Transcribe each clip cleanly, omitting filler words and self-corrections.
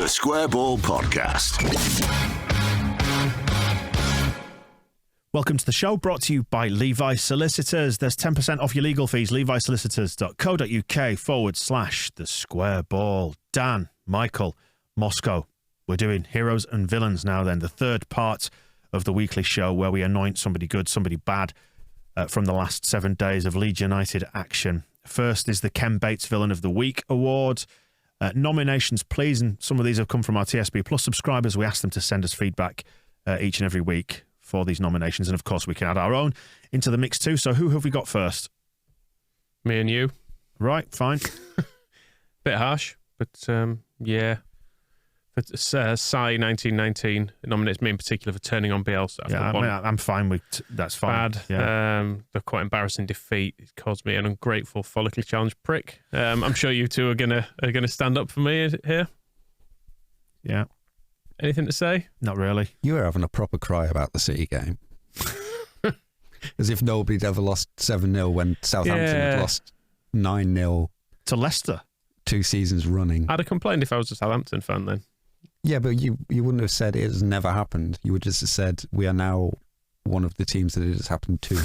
The Square Ball Podcast. Welcome to the show, brought to you by Levi Solicitors. There's 10% off your legal fees. levisolicitors.co.uk/the Square Ball. Dan, Michael, Moscow. We're doing Heroes and Villains now then, the third part of the weekly show where we anoint somebody good, somebody bad from the last 7 days of Leeds United action. First is the Ken Bates Villain of the Week award. Nominations, please, and some of these have come from our TSB Plus subscribers. We asked them to send us feedback each and every week for these nominations, and of course we can add our own into the mix too. So who have we got first? Me and you. Right, fine. Bit harsh, but yeah. But Sai 1919 nominates me in particular for turning on Bielsa. Yeah, I'm fine with that's fine. Bad. Yeah. The quite embarrassing defeat. It caused me an ungrateful follically challenged prick. I'm sure you two are gonna stand up for me here. Yeah. Anything to say? Not really. You were having a proper cry about the City game. As if nobody'd ever lost 7-0 when Southampton had lost 9-0 to Leicester 2 seasons running. I'd have complained if I was a Southampton fan then. Yeah, but you wouldn't have said it has never happened. You would just have said we are now one of the teams that it has happened to.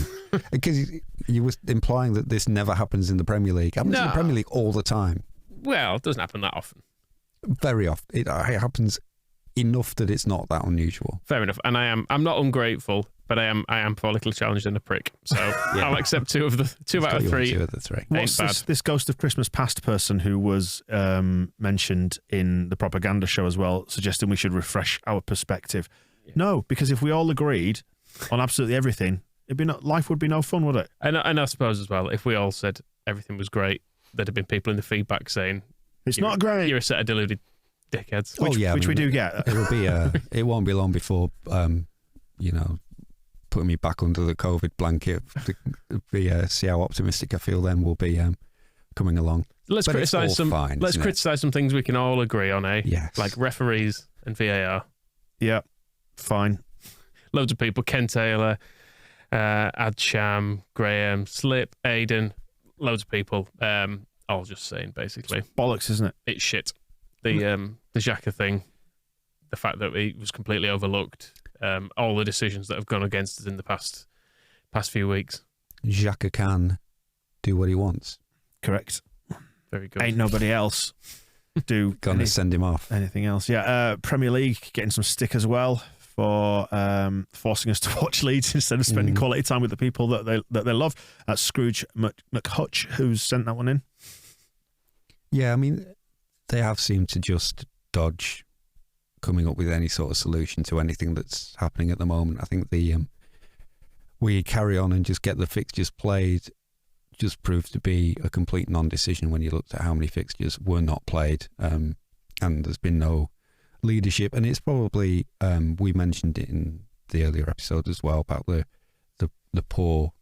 Because you were implying that this never happens in the Premier League. It happens in the Premier League all the time. Well, it doesn't happen that often. Very often. It happens enough that it's not that unusual. Fair enough. And I'm not ungrateful, but I am follically challenged and a prick. So yeah. I'll accept two out of three. 2 of the 3. What's this Ghost of Christmas Past person who was mentioned in the propaganda show as well, suggesting we should refresh our perspective? Yeah. No, because if we all agreed on absolutely everything, life would be no fun, would it? And I suppose as well, if we all said everything was great, there'd have been people in the feedback saying it's not great. You're a set of deluded dickheads. Which we do get. It won't be long before putting me back under the COVID blanket to see how optimistic I feel then will be coming along. Let's criticise some things we can all agree on, eh? Yes. Like referees and VAR. Yeah, fine. Loads of people, Ken Taylor, Adsham, Graham, Slip, Aiden, loads of people, all just saying basically. It's bollocks, isn't it? It's shit. The Xhaka thing, the fact that he was completely overlooked, all the decisions that have gone against us in the past few weeks. Xhaka can do what he wants. Correct. Very good. Ain't nobody else gonna send him off. Anything else? Yeah. Premier League getting some stick as well for forcing us to watch Leeds instead of spending quality time with the people that they love. That's Scrooge McHutch who's sent that one in. Yeah, I mean, they have seemed to just dodge coming up with any sort of solution to anything that's happening at the moment. I think we carry on and just get the fixtures played just proved to be a complete non-decision when you looked at how many fixtures were not played, and there's been no leadership. And it's probably we mentioned it in the earlier episode as well about the poor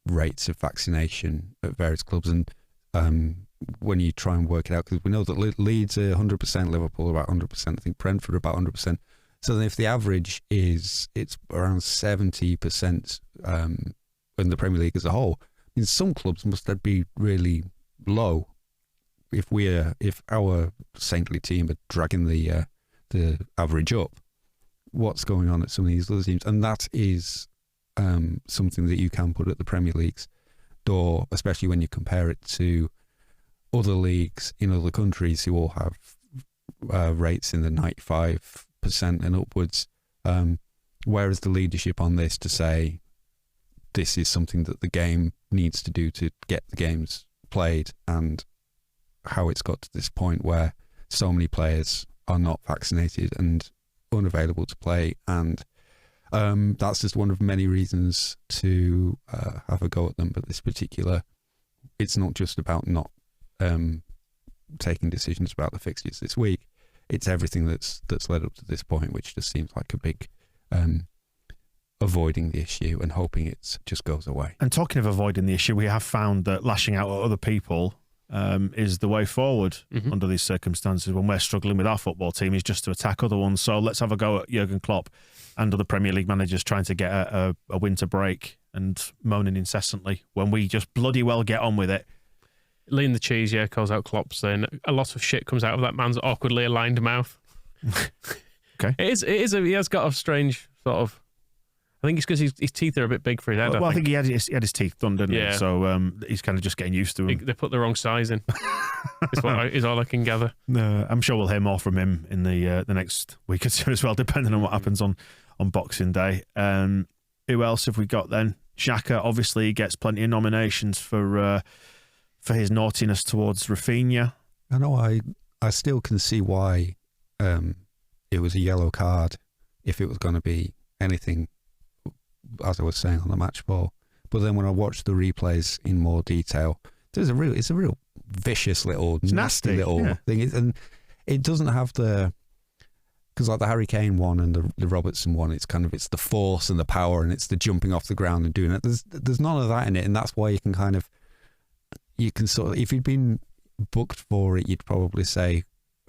rates of vaccination at various clubs, and when you try and work it out, because we know that Leeds are 100%, Liverpool are about 100%, I think Brentford are about 100%. So then if the average it's around 70% in the Premier League as a whole, I mean, some clubs must be really low. If our saintly team are dragging the average up, what's going on at some of these other teams? And that is something that you can put at the Premier League's door, especially when you compare it to other leagues in other countries who all have rates in the 95% and upwards. Whereas the leadership on this to say this is something that the game needs to do to get the games played, and how it's got to this point where so many players are not vaccinated and unavailable to play, and that's just one of many reasons to have a go at them. But this particular, it's not just about not taking decisions about the fixtures this week. It's everything that's led up to this point, which just seems like a big avoiding the issue and hoping it just goes away. And talking of avoiding the issue, we have found that lashing out at other people is the way forward under these circumstances. When we're struggling with our football team, is just to attack other ones. So let's have a go at Jurgen Klopp and other Premier League managers trying to get a winter break and moaning incessantly when we just bloody well get on with it. Lean the cheese, yeah, calls out Klopp, saying a lot of shit comes out of that man's awkwardly aligned mouth. Okay. It is. He has got a strange sort of. I think it's because his teeth are a bit big for his head. Well, I think he had his teeth done, didn't Yeah. he? So he's kind of just getting used to him. They put the wrong size in. is all I can gather. No, I'm sure we'll hear more from him in the next week or two as well, depending on what happens on Boxing Day. Who else have we got then? Xhaka obviously gets plenty of nominations for his naughtiness towards Rafinha. I know. I still can see why it was a yellow card if it was going to be anything, as I was saying, on the match ball. But then when I watched the replays in more detail, it's a real vicious little, nasty little thing, and it doesn't have because like the Harry Kane one and the Robertson one, it's the force and the power and it's the jumping off the ground and doing it. There's none of that in it, and that's why you can sort of, if you'd been booked for it, you'd probably say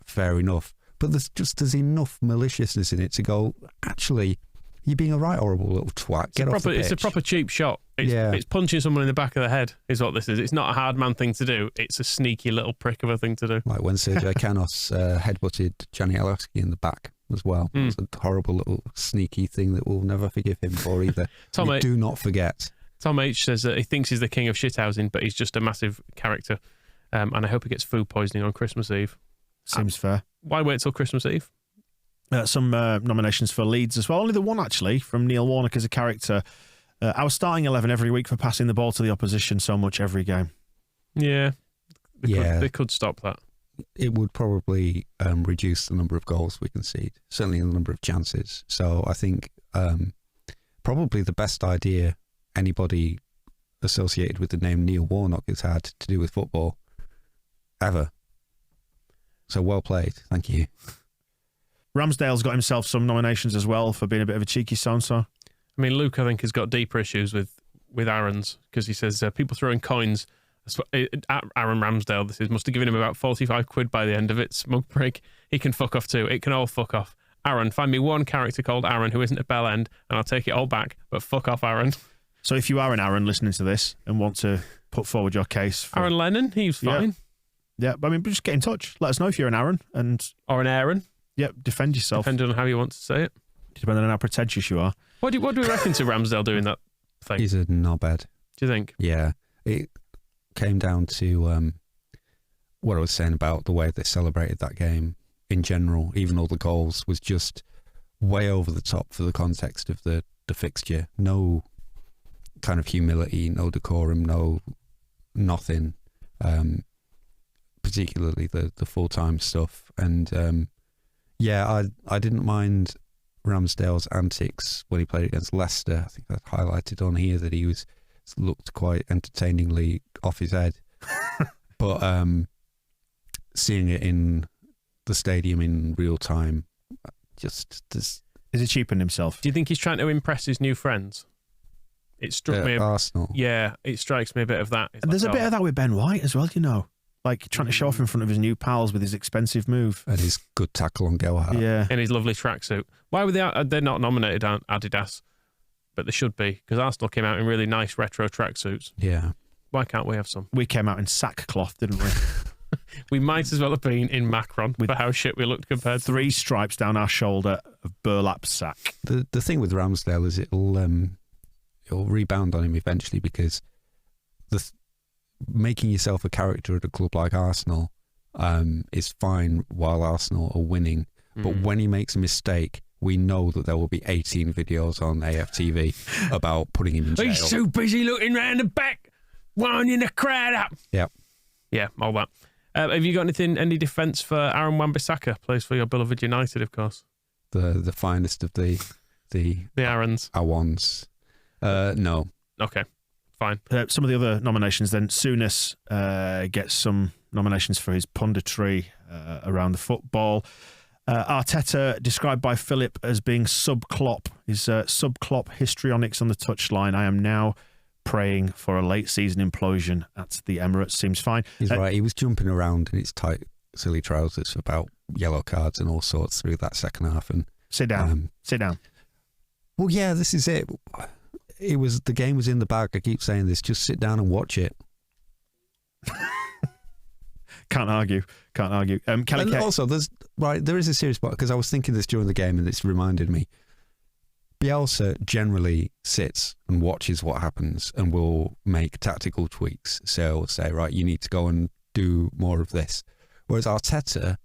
fair enough. But there's enough maliciousness in it to go, actually, you're being a right horrible little twat. Get off the pitch. It's a proper cheap shot. It's punching someone in the back of the head is what this is. It's not a hard man thing to do. It's a sneaky little prick of a thing to do. Like when Sergio Canos headbutted Gianni Alowski in the back as well. It's a horrible little sneaky thing that we'll never forgive him for either. Do not forget. Tom H says that he thinks he's the king of shithousing, but he's just a massive character. And I hope he gets food poisoning on Christmas Eve. Seems fair. Why wait till Christmas Eve? Some nominations for Leeds as well. Only the one, actually, from Neil Warnock as a character. Our starting 11 every week for passing the ball to the opposition so much every game. Yeah. They could stop that. It would probably reduce the number of goals we concede, certainly the number of chances. So I think probably the best idea anybody associated with the name Neil Warnock has had to do with football ever. So well played. Thank you. Ramsdale's got himself some nominations as well for being a bit of a cheeky so-and-so. I mean, Luke, I think, has got deeper issues with Aaron's because he says people throwing coins at Aaron Ramsdale, this must have given him about 45 quid by the end of it. Smug prick. He can fuck off too. It can all fuck off. Aaron, find me one character called Aaron who isn't a bell end and I'll take it all back, but fuck off, Aaron. So if you are an Aaron listening to this and want to put forward your case for... Aaron Lennon, he was fine. Yeah, but I mean, just get in touch. Let us know if you're an Aaron or an Aaron. Yeah, defend yourself. Depending on how you want to say it. Depending on how pretentious you are. What do we reckon to Ramsdale doing that thing? He's a knobhead. Do you think? Yeah. It came down to what I was saying about the way they celebrated that game in general. Even all the goals was just way over the top for the context of the fixture. No kind of humility, no decorum, nothing. Particularly the full-time stuff. And I didn't mind Ramsdale's antics when he played against Leicester. I think I highlighted on here that he looked quite entertainingly off his head. But seeing it in the stadium in real time, just... Is he cheapened himself? Do you think he's trying to impress his new friends? It struck me... Arsenal. Yeah, it strikes me a bit of that. There's a bit of that with Ben White as well, you know. Like trying to show off in front of his new pals with his expensive move. And his good tackle on Gelhardt. Yeah. And his lovely tracksuit. Why were they're not nominated on Adidas? But they should be, because Arsenal came out in really nice retro tracksuits. Yeah. Why can't we have some? We came out in sackcloth, didn't we? We might as well have been in Macron for how shit we looked compared to 3 stripes down our shoulder of burlap sack. The thing with Ramsdale is it'll rebound on him eventually, because making yourself a character at a club like Arsenal is fine while Arsenal are winning. But when he makes a mistake, we know that there will be 18 videos on AFTV about putting him in jail. He's so busy looking round the back, winding the crowd up. Yep. Yeah, all that. Have you got any defence for Aaron Wan-Bissaka? Plays for your beloved United, of course. The finest of the Aarons. Awans. No. Okay. Fine. Some of the other nominations then. Souness gets some nominations for his punditry around the football. Arteta, described by Philip as being sub-Klopp. His sub-Klopp histrionics on the touchline. I am now praying for a late season implosion at the Emirates. Seems fine. He's right. He was jumping around in his tight, silly trousers about yellow cards and all sorts through that second half. And sit down. Sit down. Well, yeah, this is it. The game was in the bag. I keep saying this. Just sit down and watch it. Can't argue. Kelly And Kate. also, there is a serious part, because I was thinking this during the game and it's reminded me. Bielsa generally sits and watches what happens and will make tactical tweaks. So say, right, you need to go and do more of this. Whereas Arteta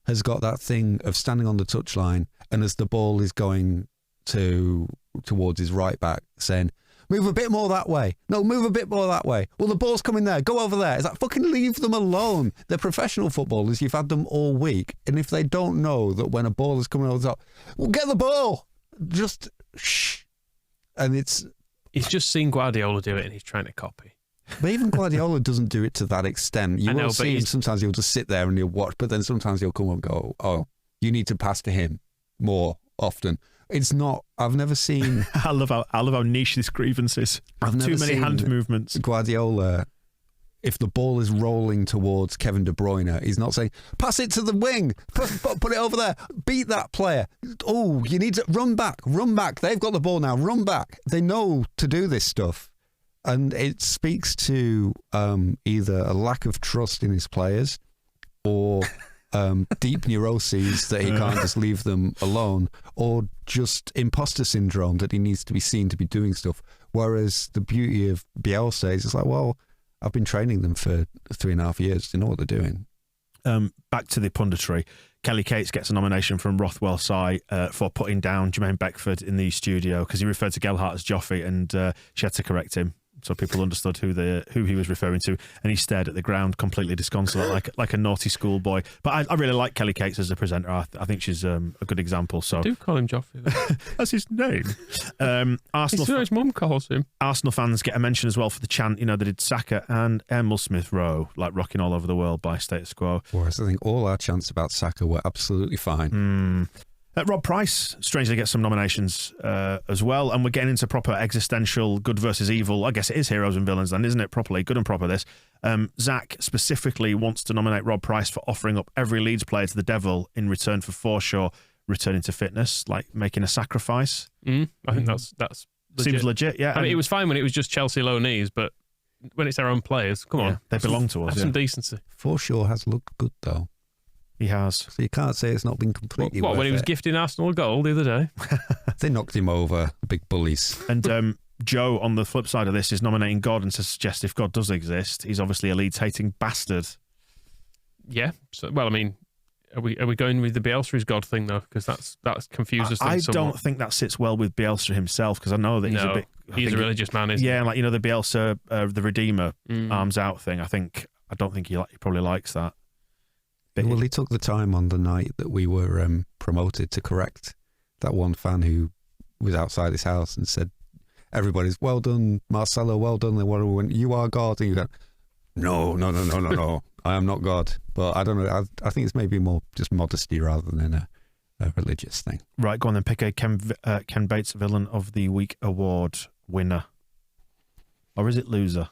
has got that thing of standing on the touchline, and as the ball is going towards his right back, saying, move a bit more that way. No, move a bit more that way. Well, the ball's coming there. Go over there. It's like, fucking leave them alone. They're professional footballers. You've had them all week. And if they don't know that when a ball is coming over the top, well, get the ball. Just shh. And he's just seen Guardiola do it and he's trying to copy. But even Guardiola doesn't do it to that extent. You will see him, sometimes he'll just sit there and he'll watch, but then sometimes he'll come and go, oh, you need to pass to him more often. It's not, I've never seen... I love how niche this grievance is. I've never Too many seen hand movements. Guardiola, if the ball is rolling towards Kevin De Bruyne, he's not saying, pass it to the wing, put it over there, beat that player. Oh, you need to run back. They've got the ball now, run back. They know to do this stuff. And it speaks to either a lack of trust in his players or deep neuroses that he can't just leave them alone, or just imposter syndrome that he needs to be seen to be doing stuff. Whereas the beauty of Bielsa is it's like, well, I've been training them for 3.5 years. They know what they're doing. Back to the punditry. Kelly Cates gets a nomination from Rothwell Sai for putting down Jermaine Beckford in the studio because he referred to Gelhardt as Joffrey, and she had to correct him so people understood who he was referring to, and he stared at the ground completely disconsolate like a naughty schoolboy. But I really like Kelly Cates as a presenter. I think she's a good example. So I do call him Joffrey. That's his name. Arsenal. His mum calls him. Arsenal fans get a mention as well for the chant. They did Saka and Emil Smith Rowe, like rocking all over the world by Status Quo. Whereas I think all our chants about Saka were absolutely fine. Rob Price strangely gets some nominations as well, and we're getting into proper existential good versus evil. I guess it is heroes and villains then, isn't it? Properly, good and proper this. Zach specifically wants to nominate Rob Price for offering up every Leeds player to the devil in return for Forshaw returning to fitness, like making a sacrifice. I think that's legit. Seems legit, yeah. I mean, it was fine when it was just Chelsea low knees, but when it's their own players, come on. They belong to us. Have some decency. Forshaw has looked good, though. He has. So you can't say it's not been completely What, when he was gifting Arsenal a goal the other day? They knocked him over, big bullies. And Joe, on the flip side of this, is nominating God and to suggest if God does exist, he's obviously a Leeds-hating bastard. Yeah. So, well, I mean, are we going with the Bielsa's God thing, though? Because that's confuses things somewhat. I don't think that sits well with Bielsa himself, because I know that he's a religious man, isn't he? Yeah, like, the Bielsa, the Redeemer, arms out thing. I don't think he probably likes that. Well, he took the time on the night that we were promoted to correct that one fan who was outside his house and said, everybody's, well done, Marcelo, well done. And went, you are God. And you go, no, I am not God. But I don't know. I think it's maybe more just modesty rather than a religious thing. Right, go on then. Pick a Ken Bates Villain of the Week award winner. Or is it loser?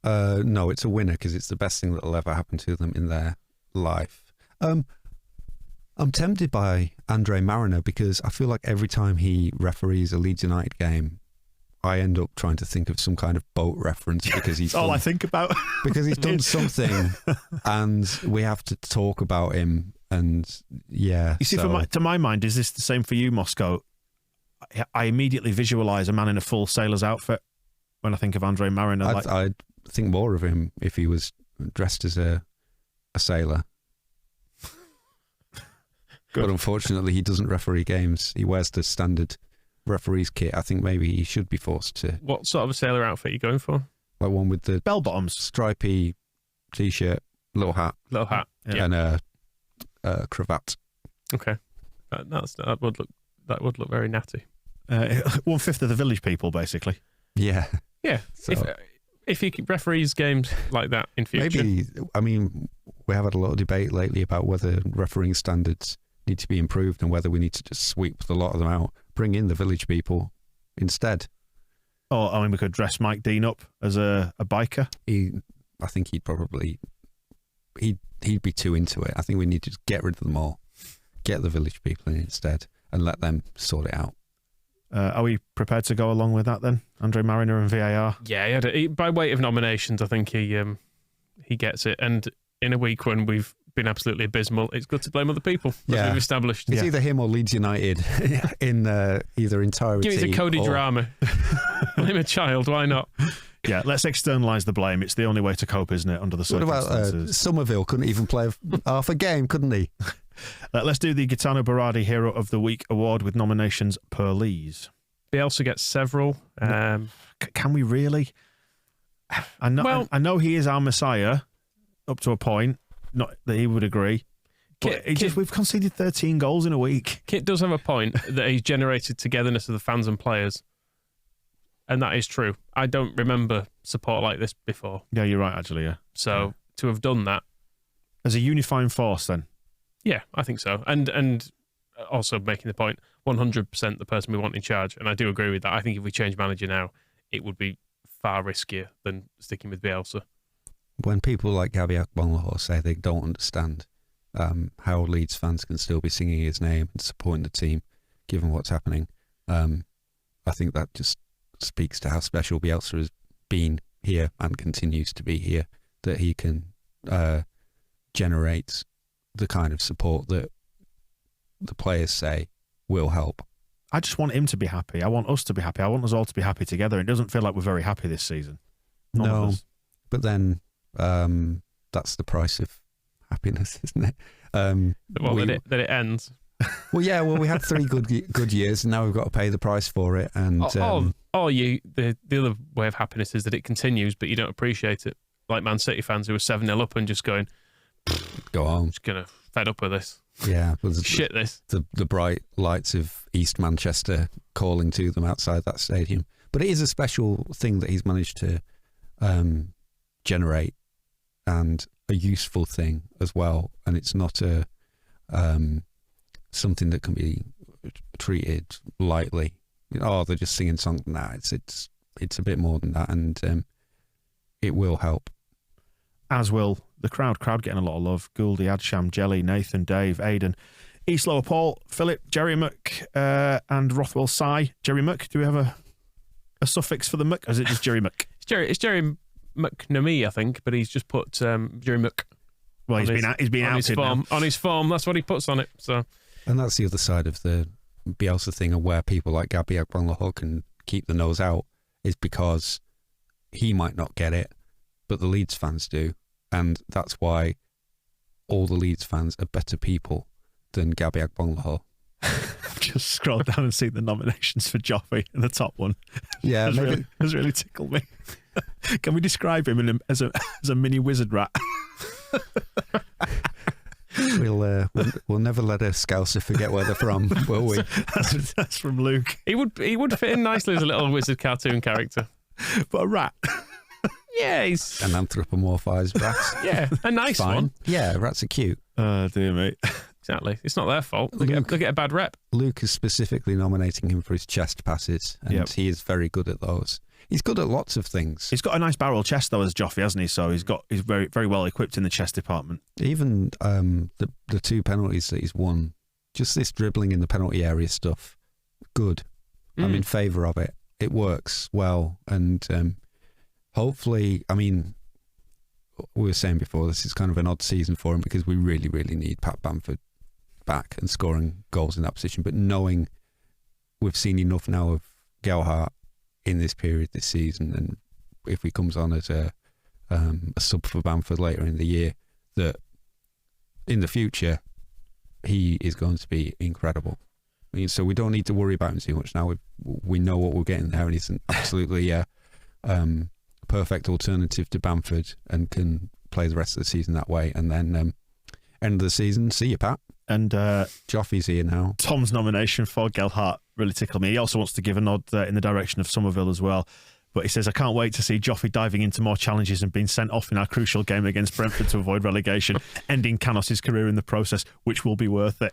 No, it's a winner because it's the best thing that'll ever happen to them in their life. I'm tempted by Andre Mariner because I feel like every time he referees a Leeds United game, I end up trying to think of some kind of boat reference because he's all I think about because he's done something, and we have to talk about him. And yeah, you see, to my mind, is this the same for you, Moscow? I immediately visualise a man in a full sailor's outfit when I think of Andre Mariner. I'd think more of him if he was dressed as a sailor. But unfortunately, he doesn't referee games. He wears the standard referee's kit. I think maybe he should be forced to. What sort of a sailor outfit are you going for? Like one with the bell bottoms, stripy t-shirt, little hat, yeah. And a cravat. Okay, that would look very natty. 1/5 of the village people, basically. Yeah. So, if he referees games like that in future, maybe. I mean, we have had a lot of debate lately about whether refereeing standards need to be improved and whether we need to just sweep the lot of them out, bring in the village people instead. Or I mean, we could dress Mike Dean up as a biker. I think he'd be too into it. I think we need to just get rid of them all, get the village people in instead, and let them sort it out. Are we prepared to go along with that then? Andre Mariner and VAR? Yeah, by weight of nominations, I think he gets it. And in a week when we've been absolutely abysmal, it's good to blame other people, as we've established. It's either him or Leeds United in either entirety. Give it to Cody Drama. Blame a child, why not? Yeah, let's externalise the blame. It's the only way to cope, isn't it, under the What circumstances? about Somerville? Couldn't even play half a game, couldn't he? Let's do the Gaetano Berardi Hero of the Week award with nominations per Leeds. Bielsa gets several. Can we really? I know he is our messiah up to a point. Not that he would agree. But we've conceded 13 goals in a week. Kit does have a point that he's generated togetherness of the fans and players. And that is true. I don't remember support like this before. Yeah, you're right, actually, yeah. So to have done that. As a unifying force, then? Yeah, I think so. And also making the point, 100% the person we want in charge. And I do agree with that. I think if we change manager now, it would be far riskier than sticking with Bielsa. When people like Gabby Akbonlahor say they don't understand how Leeds fans can still be singing his name and supporting the team, given what's happening, I think that just speaks to how special Bielsa has been here and continues to be here, that he can generate the kind of support that the players say will help. I just want him to be happy. I want us to be happy. I want us all to be happy together. It doesn't feel like we're very happy this season. None of us. But then that's the price of happiness, isn't it? That it ends. Well, yeah. Well, we had 3 good years, and now we've got to pay the price for it. And the other way of happiness is that it continues, but you don't appreciate it. Like Man City fans who were 7-0 up and just going, go home. Just gonna fed up with this. Yeah, shit. This the bright lights of East Manchester calling to them outside that stadium. But it is a special thing that he's managed to generate, and a useful thing as well. And it's not a something that can be treated lightly. Oh, they're just singing songs. Nah, it's a bit more than that, and it will help. As will the crowd. Crowd getting a lot of love. Gouldy, Adsham, Jelly, Nathan, Dave, Aidan, East Lower Paul, Philip, Jerry Muck, and Rothwell Sai. Jerry Muck, do we have a suffix for the Muck, or is it just Jerry Muck? It's Jerry McNamee, I think, but he's just put Jerry Muck. Well, he's been outed now. On his form, that's what he puts on it. So, and that's the other side of the Bielsa thing, and where people like Gabby Akbonlahor can keep the nose out, is because he might not get it, but the Leeds fans do. And that's why all the Leeds fans are better people than Gabby Akbonlahor. Just scroll down and see the nominations for Joffrey in the top one. Yeah, has really tickled me. Can we describe him as a mini wizard rat? We'll never let a Scouser forget where they're from, will we? That's from Luke. He would fit in nicely as a little wizard cartoon character, but a rat. Yeah, he's an anthropomorphized rat. Yeah, a nice one. Yeah, rats are cute. Dear mate. Exactly. It's not their fault. They get a bad rep. Luke is specifically nominating him for his chest passes, and he is very good at those. He's good at lots of things. He's got a nice barrel chest though, as Joffrey, hasn't he? So he's very, very well equipped in the chest department. Even the 2 penalties that he's won, just this dribbling in the penalty area stuff, good. I'm in favour of it. It works well, and hopefully, I mean, we were saying before, this is kind of an odd season for him because we really, really need Pat Bamford back and scoring goals in that position. But knowing we've seen enough now of Gelhardt in this period this season, and if he comes on as a sub for Bamford later in the year, that in the future he is going to be incredible. I mean, so we don't need to worry about him too much now. We know what we're getting there, and he's an absolutely perfect alternative to Bamford and can play the rest of the season that way. And then end of the season, see you, Pat. And Joffrey's here now. Tom's nomination for Gelhardt really tickled me. He also wants to give a nod in the direction of Somerville as well. But he says, I can't wait to see Joffrey diving into more challenges and being sent off in our crucial game against Brentford to avoid relegation, ending Canos' career in the process, which will be worth it.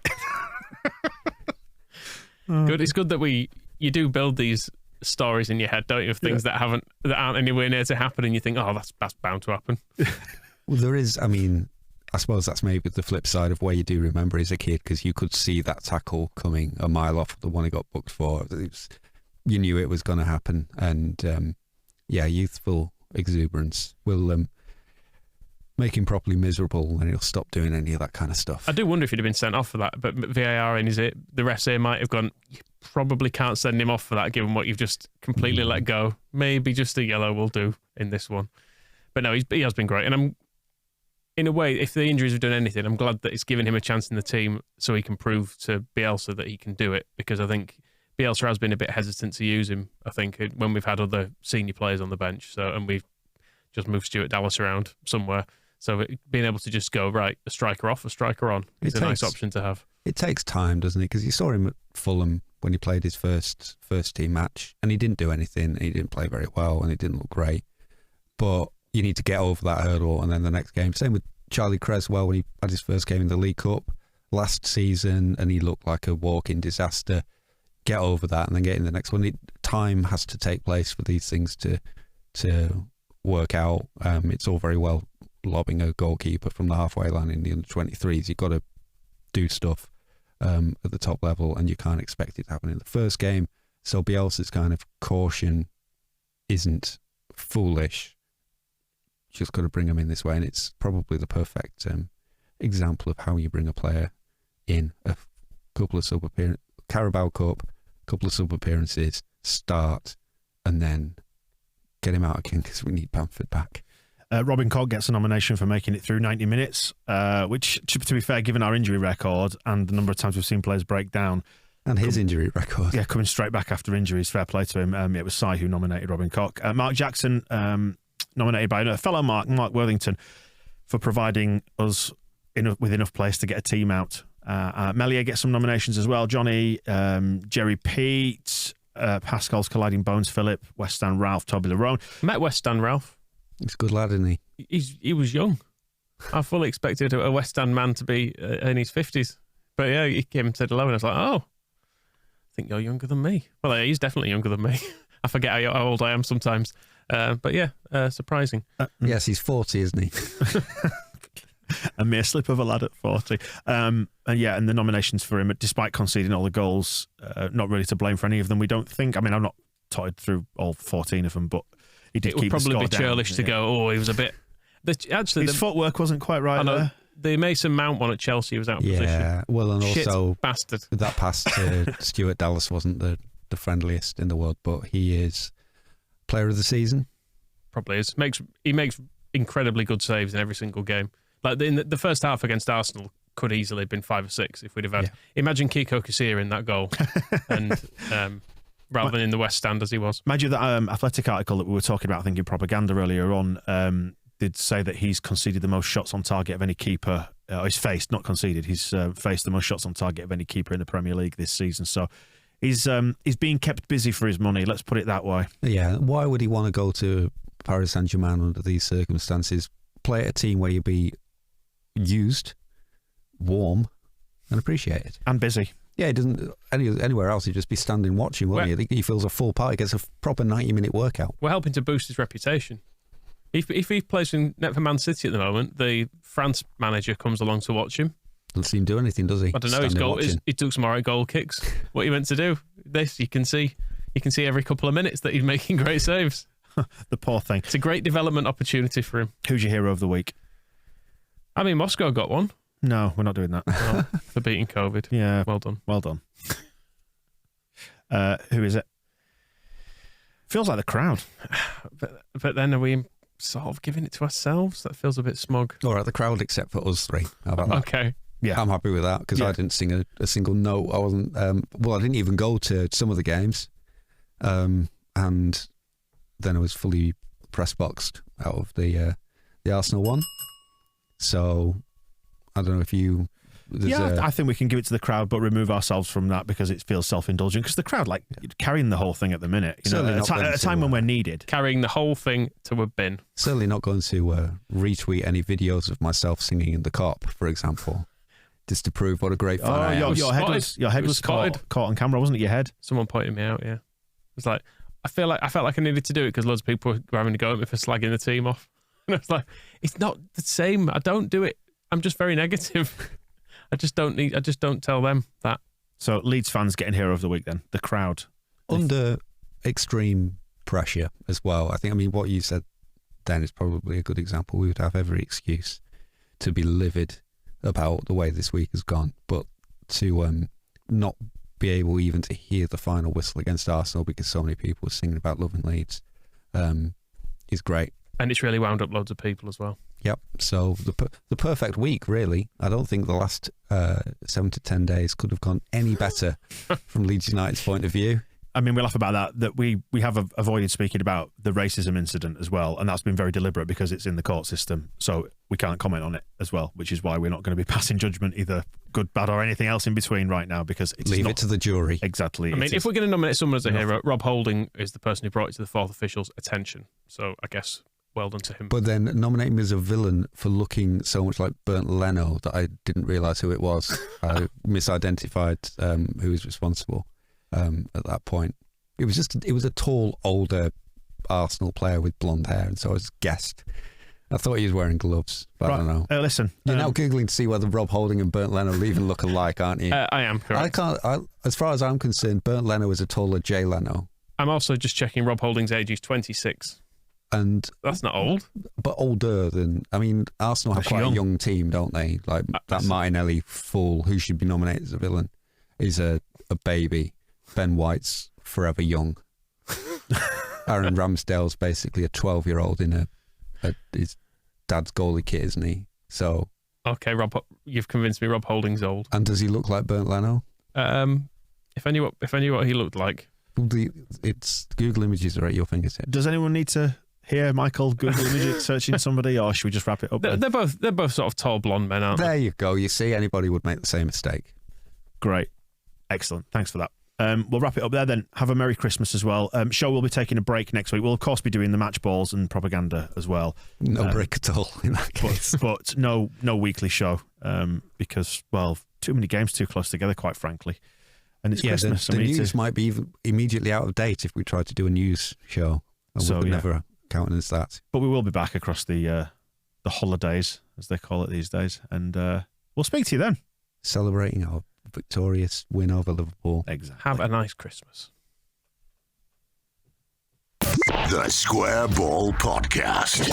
Good. It's good that you do build these stories in your head, don't you, of things that aren't anywhere near to happen, and you think, oh, that's bound to happen. Well, there is. I mean, I suppose that's maybe the flip side of where you do remember as a kid, because you could see that tackle coming a mile off the one he got booked for. You knew it was going to happen, and youthful exuberance will make him properly miserable, and he'll stop doing any of that kind of stuff. I do wonder if he'd have been sent off for that, but VAR in, is it? The refs here might have gone, you probably can't send him off for that, given what you've just completely let go. Maybe just a yellow will do in this one. But no, he has been great. And I'm, in a way, if the injuries have done anything, I'm glad that it's given him a chance in the team so he can prove to Bielsa that he can do it, because I think Bielsa has been a bit hesitant to use him, I think, when we've had other senior players on the bench. And we've just moved Stuart Dallas around somewhere. So being able to just go, right, a striker off, a striker on is a nice option to have. It takes time, doesn't it? Because you saw him at Fulham when he played his first team match, and he didn't do anything, and he didn't play very well, and he didn't look great. But you need to get over that hurdle, and then the next game. Same with Charlie Creswell when he had his first game in the League Cup last season, and he looked like a walking disaster. Get over that, and then get in the next one. Time has to take place for these things to work out. It's all very well lobbing a goalkeeper from the halfway line in the under-23s. You've got to do stuff at the top level, and you can't expect it to happen in the first game. So Bielsa's kind of caution isn't foolish. Just got to bring him in this way, and it's probably the perfect example of how you bring a player in. A couple of sub-appearances, Carabao Cup, couple of sub-appearances, start, and then get him out again because we need Bamford back. Robin Koch gets a nomination for making it through 90 minutes, which, to be fair, given our injury record and the number of times we've seen players break down. And his injury record. Yeah, coming straight back after injuries, fair play to him. It was Si who nominated Robin Koch. Mark Jackson, nominated by a fellow Mark Worthington, for providing us with enough players to get a team out. Melier gets some nominations as well. Johnny, Jerry Pete, Pascal's Colliding Bones, Philip, West Stand Ralph, Toby Larone. Met West Stand Ralph. He's a good lad, isn't he? He was young. I fully expected a West Stand man to be in his 50s. But yeah, he came and said hello, and I was like, oh, I think you're younger than me. Well, he's definitely younger than me. I forget how old I am sometimes. But yeah, surprising. Yes, he's 40, isn't he? A mere slip of a lad at 40. And the nominations for him, despite conceding all the goals, not really to blame for any of them, we don't think. I mean, I'm not totted through all 14 of them, but he did keep the score down. It would probably be churlish to go, oh, he was a bit... His footwork wasn't quite right there. The Mason Mount one at Chelsea was out of position. Yeah, well, and also bastard. That pass to Stuart Dallas wasn't the friendliest in the world, but he is player of the season. Probably is. He makes incredibly good saves in every single game. Like in the first half against Arsenal could easily have been 5 or 6 if we'd have had. Yeah. Imagine Kiko Casilla in that goal, and rather than in the West Stand as he was. Imagine that Athletic article that we were talking about, I think in propaganda earlier on, did say that he's conceded the most shots on target of any keeper. He's faced, not conceded. He's faced the most shots on target of any keeper in the Premier League this season. So he's being kept busy for his money. Let's put it that way. Yeah. Why would he want to go to Paris Saint-Germain under these circumstances? Play at a team where you'll be used, warm, and appreciated, and busy. Yeah, he doesn't anywhere else. He'd just be standing watching, wouldn't he? I think he feels a full part. He gets a proper 90-minute workout. We're helping to boost his reputation. If he plays for Man City at the moment, the France manager comes along to watch him. Doesn't seem to do anything, does he? I don't know. He took some alright goal kicks. What are you meant to do? This you can see every couple of minutes that he's making great saves. The poor thing. It's a great development opportunity for him. Who's your hero of the week? I mean, Moscow got one. No, we're not doing that. Well, for beating COVID. Yeah. Well done. Well done. Who is it? Feels like the crowd. But then are we sort of giving it to ourselves? That feels a bit smug. All right, the crowd except for us three. How about that? Okay. Yeah. I'm happy with that because I didn't sing a single note. I wasn't. I didn't even go to some of the games. And then I was fully press boxed out of the Arsenal one. So I don't know if you. I think we can give it to the crowd, but remove ourselves from that because it feels self-indulgent. Because the crowd, carrying the whole thing at the minute, at a time when we're needed, carrying the whole thing to a bin. Certainly not going to retweet any videos of myself singing in the Cop, for example, just to prove what a great fan I am. Your head was caught on camera, wasn't it? Your head. Someone pointed me out. Yeah, it was like I felt like I needed to do it because loads of people were having to go at me for slagging the team off, and I was like, it's not the same. I don't do it. I'm just very negative. I just don't tell them that. So Leeds fans getting hero of the week then, the crowd. Under extreme pressure as well. I think, what you said then is probably a good example. We would have every excuse to be livid about the way this week has gone, but to not be able even to hear the final whistle against Arsenal because so many people were singing about loving Leeds is great. And it's really wound up loads of people as well. Yep. So the perfect week, really. I don't think the last 7 to 10 days could have gone any better from Leeds United's point of view. I mean, we laugh about that we have avoided speaking about the racism incident as well, and that's been very deliberate because it's in the court system, so we can't comment on it as well, which is why we're not going to be passing judgment, either good, bad, or anything else in between right now, because it's Leave it to the jury. Exactly. I mean, if we're going to nominate someone as a hero, Rob Holding is the person who brought it to the fourth official's attention, so I guess well done to him. But then nominate him as a villain for looking so much like Bernd Leno that I didn't realise who it was. I misidentified who was responsible at that point. It was a tall, older Arsenal player with blonde hair, and so I was guessed. I thought he was wearing gloves, but I don't know. Listen, you're now googling to see whether Rob Holding and Bernd Leno even look alike, aren't you? I am correct. As far as I'm concerned, Bernd Leno is a taller Jay Leno. I'm also just checking Rob Holding's age. He's 26. And that's not old, but older than. I mean, Arsenal have quite a young team, don't they? Like that Martinelli fool who should be nominated as a villain is a baby. Ben White's forever young. Aaron Ramsdale's basically a 12-year-old in his dad's goalie kit, isn't he? So okay, Rob, you've convinced me. Rob Holding's old. And does he look like Bernd Leno? If I knew what he looked like, it's Google images are at your fingertips. Does anyone need to hear Michael Google image searching somebody, or should we just wrap it up? They're both sort of tall blonde men, aren't they? There you go. You see, anybody would make the same mistake. Great, excellent. Thanks for that. We'll wrap it up there then. Have a Merry Christmas as well. Show will be taking a break next week. We'll of course be doing the match balls and propaganda as well. No break at all in that case. But no weekly show because, well, too many games too close together, quite frankly. And it's Christmas. The news might be even immediately out of date if we tried to do a news show. I would never countenance that. But we will be back across the holidays, as they call it these days. And we'll speak to you then. Celebrating our victorious win over Liverpool. Exactly. Have a nice Christmas. The Square Ball Podcast.